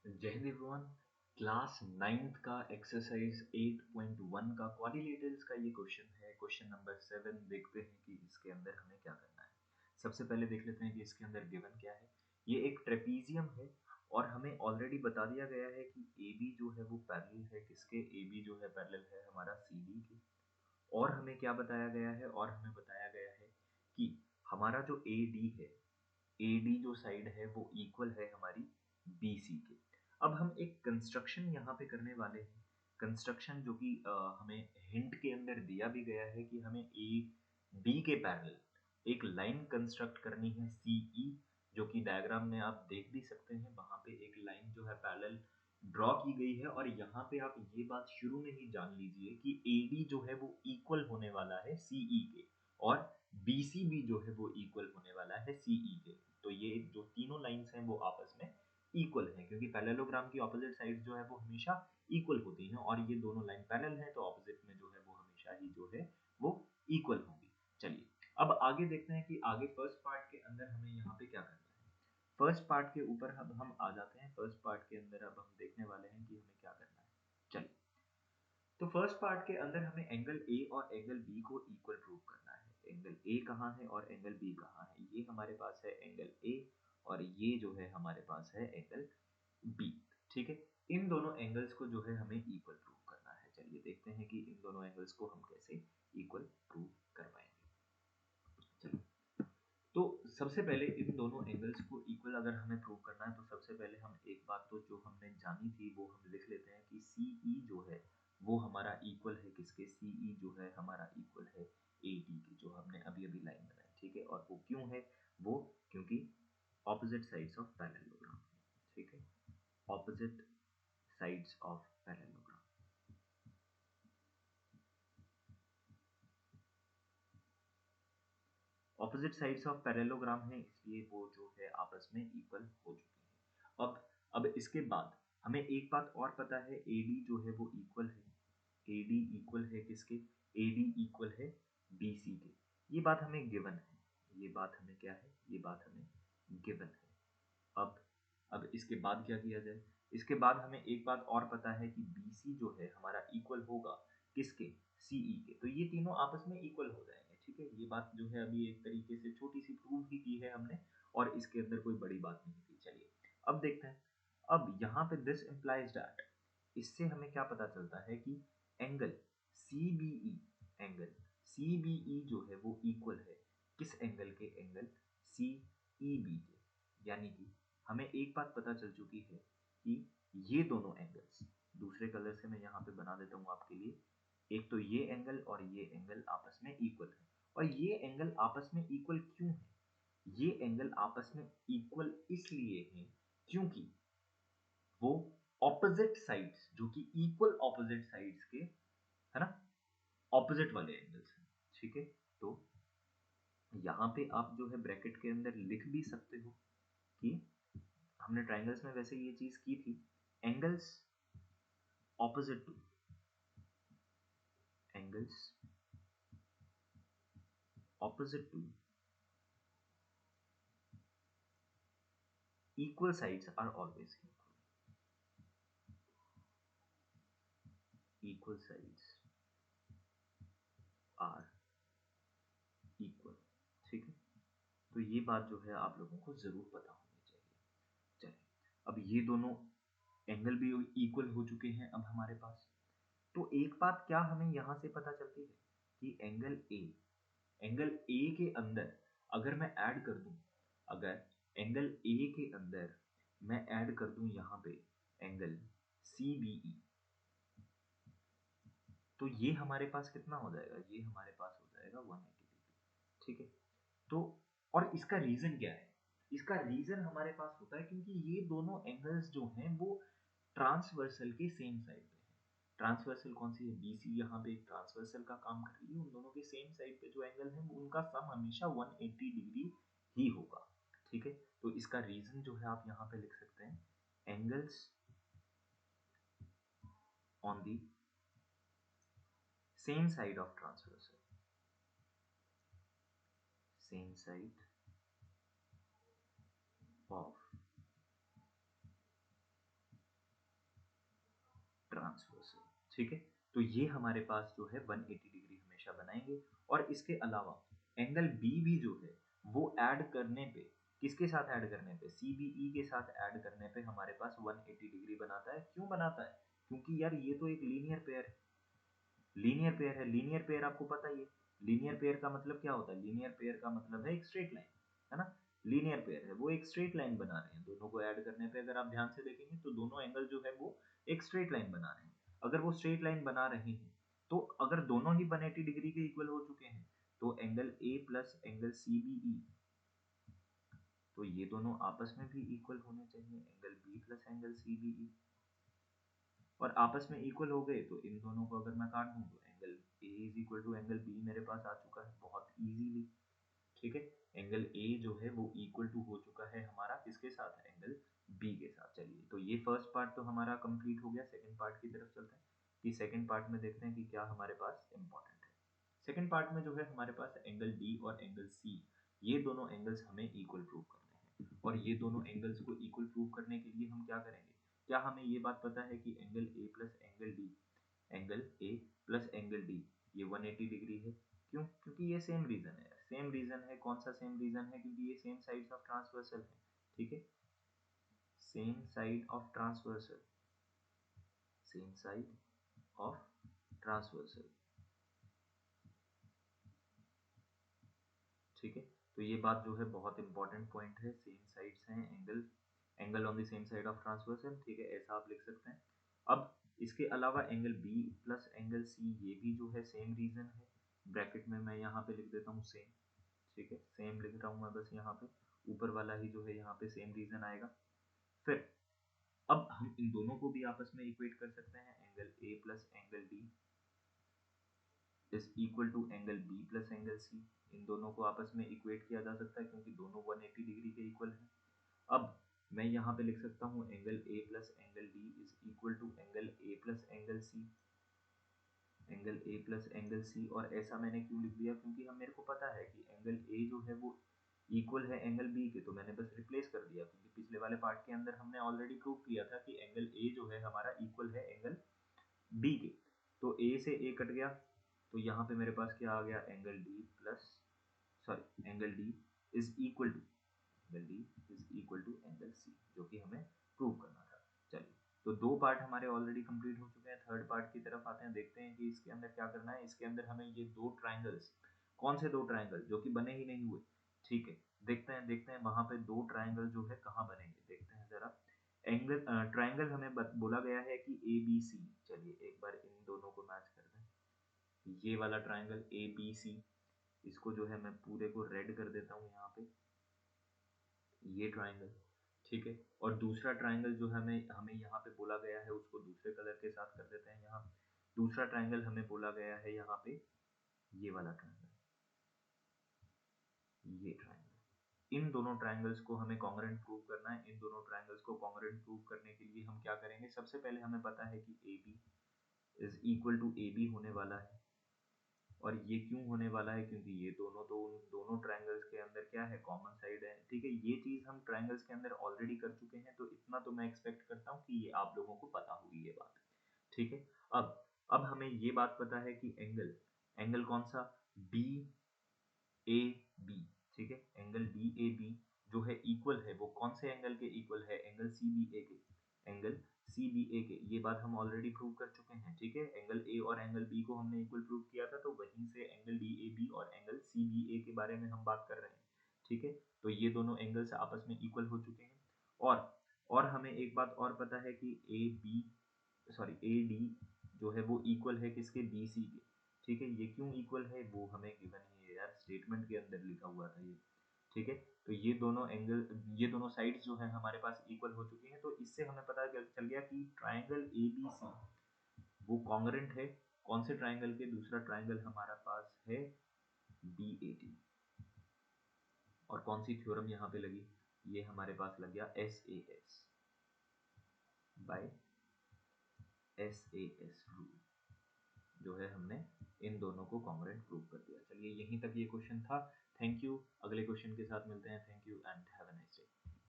जय Hind everyone. Class 9th का exercise 8.1 का क्वाड्रिलेटरल्स का ये क्वेश्चन है। क्वेश्चन नंबर 7 देखते हैं कि इसके अंदर हमें क्या करना है। सबसे पहले देख लेते हैं कि इसके अंदर गिवन क्या है। ये एक ट्रेपीजियम है और हमें ऑलरेडी बता दिया गया है कि ए बी जो है वो पैरेलल है किसके, ए बी जो है पैरेलल है हमारा सी डी के। और हमें क्या बताया गया है, और हमें बताया गया है कि हमारा जो ए डी है, AD जो साइड है वो इक्वल है हमारी BC के। अब हम एक कंस्ट्रक्शन यहाँ पे करने वाले हैं, कंस्ट्रक्शन जो कि हमें हिंट के अंदर दिया भी गया है कि हमें AD के पैरेलल एक लाइन कंस्ट्रक्ट करनी है CE, जो कि डायग्राम में आप देख भी सकते हैं। वहां पे एक लाइन जो है पैरेलल ड्रॉ की गई है और यहाँ पे आप ये बात शुरू में ही जान लीजिए कि AD जो है वो इक्वल होने वाला है CE के, और BC भी जो है वो इक्वल होने वाला है CE के। तो ये जो तीनों लाइंस हैं वो आपस में इक्वल हैं, क्योंकि पैरेललोग्राम की ऑपोजिट साइड जो है वो हमेशा इक्वल होती हैं, और ये दोनों लाइन पैरेलल हैं तो ऑपोजिट में जो है वो हमेशा ही जो है वो इक्वल होंगी। चलिए अब आगे देखते हैं कि आगे फर्स्ट पार्ट के अंदर हमें यहाँ पे क्या करना है। फर्स्ट पार्ट के ऊपर अब हम आ जाते हैं। फर्स्ट पार्ट के अंदर अब हम देखने वाले हैं कि हमें क्या करना है। चलिए, तो फर्स्ट पार्ट के अंदर हमें एंगल ए और एंगल बी को इक्वल प्रूव करना है। एंगल ए कहाँ है और एंगल बी कहाँ है। ये हमारे पास है एंगल ए और ये जो है हमारे पास है एंगल बी। ठीक है, इन दोनों एंगल्स को जो है हमें इक्वल प्रूव करना है। चलिए देखते हैं कि इन दोनों एंगल्स को हम कैसे इक्वल प्रूव करवाएंगे। चलिए, तो सबसे पहले इन दोनों एंगल्स को इक्वल अगर हमें प्रूव करना है तो सबसे पहले हम एक बात तो जो हमने जानी थी वो हम लिख लेते हैं कि CE जो है वो हमारा इक्वल है किसके, CE जो है हमारा इक्वल है AD के, जो हमने अभी अभी लाइन बनाई। ठीक है, और वो क्यों है, वो क्योंकि ऑपोजिट साइड्स ऑफ पैरेललोग्राम। ठीक है, opposite sides of parallelogram, opposite sides of parallelogram है, इसलिए वो जो है आपस में इक्वल हो चुकी है। अब इसके बाद हमें एक बात और पता है, AD जो है वो इक्वल है, AD इक्वल है किसके, AD इक्वल है BC के। ये बात हमें गिवन है, ये बात हमें क्या है, ये बात हमें गिवन है। अब इसके बाद क्या किया जाए। इसके बाद हमें एक बात और पता है कि BC जो है हमारा इक्वल होगा किसके, CE के। तो ये तीनों आपस में इक्वल हो जाएंगे। ठीक है, ये बात जो है अभी एक तरीके से छोटी सी प्रूव ही की है हमने, और इसके अंदर कोई बड़ी बात नहीं थी। चलिए अब देखते हैं। अब यहाँ पे दिस इम्प्लाइज दैट, इससे हमें क्या पता चलता है कि एंगल CBE, एंगल CBE जो है वो इक्वल है किस एंगल के, एंगल CEB के। यानी कि हमें एक बात पता चल चुकी है कि ये दोनों एंगल्स, दूसरे कलर से मैं यहाँ पे बना देता हूँ आपके लिए, एक तो ये एंगल और ये एंगल आपस में इक्वल है। और ये एंगल आपस में इक्वल क्यों है, ये एंगल आपस में इक्वल इसलिए है क्योंकि वो ऑपोजिट साइड्स, जो कि इक्वल ऑपोजिट साइड्स के, है ना, ऑपोजिट वाले एंगल्स हैं। ठीक है, तो यहाँ पे आप जो है ब्रैकेट के अंदर लिख भी सकते हो कि हमने ट्राइंगल्स में वैसे ये चीज की थी, angles opposite to, angles opposite to equal sides are always equal, equal sides are equal। ठीक है, तो ये बात जो है आप लोगों को जरूर पता होनी चाहिए। चलिए, अब ये दोनों एंगल भी इक्वल हो चुके हैं अब हमारे पास। तो एक बात क्या हमें यहाँ से पता चलती है कि एंगल ए के अंदर अगर मैं ऐड कर दूं, अगर एंगल ए के अंदर मैं ऐड कर दूं यहाँ पे एंगल CBE, तो ये हमारे पास कितना हो जाएगा, ये हमारे पास हो जाएगा 180 डिग्री। ठीक है, तो और इसका रीजन क्या है, इसका रीजन हमारे पास होता है क्योंकि ये दोनों एंगल्स जो हैं वो ट्रांसवर्सल के सेम साइड पे है। ट्रांसवर्सल कौन सी है, BC यहाँ पे एक ट्रांसवर्सल का काम कर रही है। उन दोनों के सेम साइड पे जो एंगल है उनका सम हमेशा 180 डिग्री ही होगा। ठीक है, तो इसका रीजन जो है आप यहाँ पे लिख सकते हैं, angles on the same side of transversal, same side of transversal, ठीक है। तो ये हमारे पास जो है 180 डिग्री हमेशा बनाएंगे। और इसके अलावा एंगल बी भी जो है वो ऐड करने पे, किसके साथ ऐड करने पे, CBE के साथ ऐड करने पे हमारे पास 180 डिग्री बनाता है। क्यों बनाता है? क्योंकि यार ये तो एक लीनियर पेयर है, लीनियर पेयर है। लीनियर पेयर आपको पता ही है, लीनियर पेयर का मतलब क्या होता है? लीनियर पेयर का मतलब है एक स्ट्रेट लाइन, है ना। लीनियर पेयर है, वो एक स्ट्रेट लाइन बना रहे हैं। दोनों को ऐड करने पे अगर आप ध्यान से देखेंगे तो दोनों एंगल जो है वो एक स्ट्रेट लाइन बना रहे हैं। अगर वो स्ट्रेट लाइन बना रहे हैं तो अगर दोनों ही 180 डिग्री के इक्वल हो चुके हैं तो angle A plus angle CBE, तो ये दोनों आपस में भी इक्वल होने चाहिए, angle B plus angle CBE। और आपस में इक्वल हो गए तो इन दोनों को अगर मैं काट दूं तो angle A is equal to angle B मेरे पास आ चुका है बहुत इजीली, ठीक है। एंगल A जो है वो इक्वल टू हो चुका है हमारा किसके साथ? एंगल B के साथ। चलिए, तो ये फर्स्ट पार्ट तो हमारा कंप्लीट हो गया। सेकंड पार्ट की तरफ चलते हैं कि सेकंड पार्ट में देखते हैं कि क्या हमारे पास इंपॉर्टेंट है। सेकंड पार्ट में जो है हमारे पास एंगल D और एंगल C, ये दोनों एंगल्स हमें इक्वल प्रूव करने हैं। और ये दोनों एंगल्स को इक्वल प्रूव करने के लिए हम क्या करेंगे? क्या हमें ये बात पता है कि angle A plus angle D, angle A plus angle D ये 180 डिग्री है? क्यों? क्योंकि ये सेम रीजन है। सेम रीजन है, कौन सा सेम रीजन है? क्योंकि ये सेम साइड्स ऑफ ट्रांसवर्सल है, ठीक है। Same side of transversal, same side of transversal, ठीक है। तो ये बात जो है बहुत इंपॉर्टेंट पॉइंट है। सेम साइड्स हैं, angle, angle on the same side of transversal, ठीक है, ऐसा आप लिख सकते हैं। अब इसके अलावा angle B plus angle C ये भी जो है सेम रीजन है। ब्रैकेट में मैं यहाँ पे लिख देता हूँ सेम, ठीक है, सेम लिख रहा हूँ मैं बस यहाँ पे, ऊपर वाला ही जो है यहाँ पे सेम रीजन आएगा। फिर अब हम इन दोनों को भी आपस में इक्वेट कर सकते हैं। Angle A plus angle D is equal to angle B plus angle C। इन दोनों को आपस में इक्वेट किया जा सकता है क्योंकि दोनों 180 डिग्री के इक्वल हैं। अब मैं यहाँ पे लिख सकता हूँ angle A plus angle D is equal to angle A plus angle C, angle A plus angle C। और ऐसा मैंने क्यों लिख दिया? क्योंकि हम, मेरे को पता है कि एंगल A जो है वो इक्वल है एंगल B के, तो मैंने बस रिप्लेस कर दिया। क्योंकि पिछले वाले पार्ट के अंदर हमने ऑलरेडी प्रूव किया था कि एंगल A जो है हमारा इक्वल है एंगल B के, तो A से A कट गया, तो यहाँ पे मेरे पास क्या आ गया? Angle D plus, sorry, angle D is equal to, angle D is equal to angle C, जो कि हमें प्रूव करना था। चलिए, तो दो पार्ट हमारे ऑलरेडी कंप्लीट हो चुके हैं। थर्ड पार्ट की तरफ आते हैं, देखते हैं कि इसके अंदर क्या करना है। इसके अंदर हमें ये दो ट्राइंगल्स, कौन से दो ट्राइंगल जो कि बने ही नहीं हुए, ठीक है, देखते हैं वहां पे दो ट्राइंगल जो है कहाँ बनेंगे, देखते हैं जरा। एंगल ट्राइंगल हमें बोला गया है कि ABC। चलिए एक बार इन दोनों को मैच कर दें। ये वाला ट्राइंगल ABC, इसको जो है मैं पूरे को रेड कर देता हूँ यहाँ पे, ये ट्राइंगल, ठीक है। और दूसरा ट्राइंगल जो हमें हमें यहाँ पे बोला गया है उसको दूसरे कलर के साथ कर देते हैं। यहाँ दूसरा ट्राइंगल हमें बोला गया है यहाँ पे, ये वाला ट्राइंगल, ये ट्राइंगल। इन दोनों ट्राइंगल्स को हमें कॉन्ग्रुएंट प्रूव करना है। इन दोनों ट्राइंगल्स को कॉन्ग्रुएंट प्रूव करने के लिए हम क्या करेंगे? सबसे पहले हमें पता है कि AB is equal to AB होने वाला है। और ये क्यों होने वाला है? क्योंकि ये दोनों तो उन दोनों ट्राइंगल्स के अंदर क्या है? कॉमन साइड है, ठीक है। ये चीज हम ट्राइंगल्स के अंदर ऑलरेडी कर चुके हैं, तो इतना तो मैं एक्सपेक्ट करता हूँ कि ये आप लोगों को पता होगी ये बात, ठीक है। अब हमें ये बात पता है कि एंगल, एंगल कौन सा? DAB, ठीक है, एंगल DAB जो है इक्वल है, वो कौन से एंगल के इक्वल है? एंगल CBA के, एंगल CBA के। ये बात हम ऑलरेडी प्रूव कर चुके हैं, ठीक है। एंगल A और एंगल B को हमने इक्वल प्रूव किया था, तो वहीं से एंगल DAB और एंगल CBA के बारे में हम बात कर रहे हैं, ठीक है। तो ये दोनों एंगल्स आपस में इक्वल हो चुके हैं। और हमें एक बात और पता है कि AD जो है वो इक्वल है किसके? BC के, ठीक है। ये क्यों इक्वल है वो हमें गिवन ही है यार, स्टेटमेंट के अंदर लिखा हुआ था ये, ठीक है। तो ये दोनों एंगल, ये दोनों साइड्स जो है हमारे पास इक्वल हो चुकी हैं। तो इससे हमें पता चल गया कि ट्राइंगल ABC वो कॉन्ग्रुएंट है कौन से ट्राइंगल के? दूसरा ट्राइंगल हमारा पास है BAT। और कौन सी थ्योरम यहाँ पे लगी? ये हमारे पास लग गया SAS बाय SAS रूल, जो है हमने इन दोनों को कॉन्ग्रुएंट प्रूव कर दिया। चलिए, यहीं तक ये क्वेश्चन था। Thank you. अगले क्वेश्चन के साथ मिलते हैं। Thank you and have a nice day.